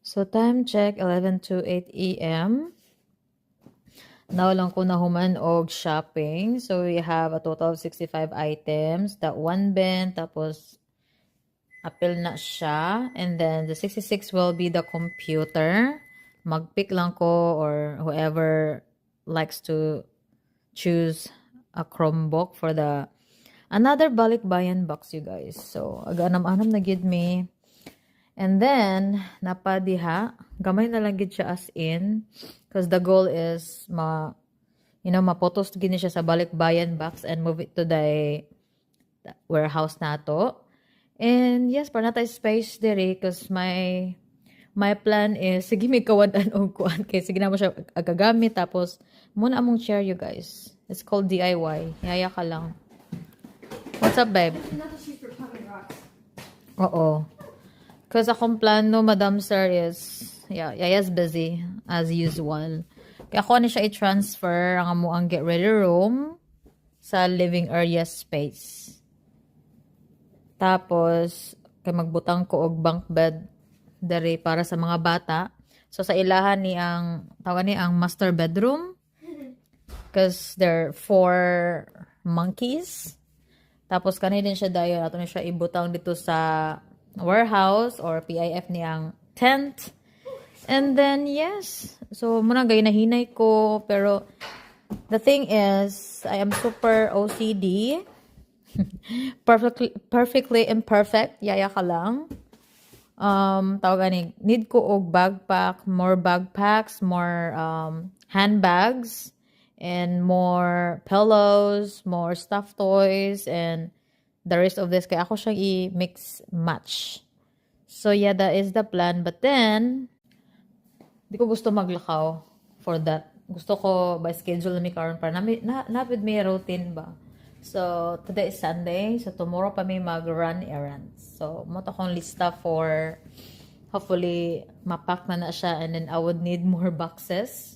So time check 11:08 a.m. Now lang ko nahuman og shopping. So we have a total of 65 items. That one bin, tapos apil na siya. And then the 66 will be the computer. Mag-pick lang ko or whoever likes to choose a Chromebook for the another balikbayan box, you guys. So aganam-anam na gid me. And then, napadiha, gamay na lang gid siya as in. Because the goal is, mapotos gini siya sa balikbayan box and move it to the warehouse nato. And yes, para natay space diri because my plan is, sige may kawadan og kuan. Kaya sige na mo siya agagamit. Tapos, muna among share you guys. It's called DIY. Yaya ka lang. What's up, babe? Oo. Because akong plano, Madam Sir, is, Yaya's busy, as usual. Kaya ako na siya i-transfer ang amuang get ready room sa living area space. Tapos, kay magbutang ko og bunk bed dari para sa mga bata. So, sa ilahan ni ang, tawag ni ang master bedroom. Because there are 4 monkeys. Tapos, kanina din siya dayon. Ato na siya ibutang dito sa warehouse or PIF niyang tent. And then, yes. So, muna gaynahinay ko. Pero, the thing is, I am super OCD. Perfectly imperfect. Yaya ka lang. Tawag ni, need ko og backpack, more backpacks, more handbags, and more pillows, more stuffed toys, and the rest of this, kaya ako siyang i-mix match. So yeah, that is the plan. But then, di ko gusto maglakaw for that. Gusto ko by schedule na may karon para napid may routine ba. So today is Sunday. So tomorrow pa may mag-run errands. So mo to akong lista for hopefully mapack na siya and then I would need more boxes.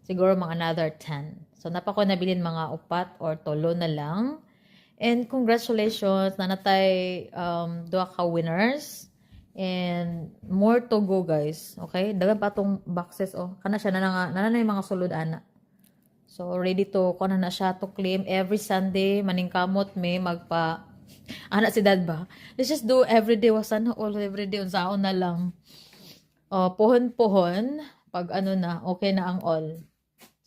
Siguro mga another 10. So napa ko nabilin mga 4 or 3 na lang. And congratulations, nanatay duha ka winners. And more to go, guys. Okay? Dagan pa tong boxes, oh. Kana siya, na yung mga sulod, ana. So, ready to, kung na siya to claim every Sunday, maningkamot may magpa, anak si dad ba? Let's just do everyday, wasan na all everyday, unsaon na lang. Pohon-pohon, pag ano na, okay na ang all.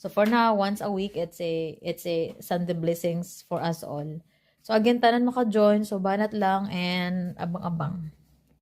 So, for now, once a week, it's a Sunday blessings for us all. So, again, tanan maka-join. So, banat lang and abang-abang.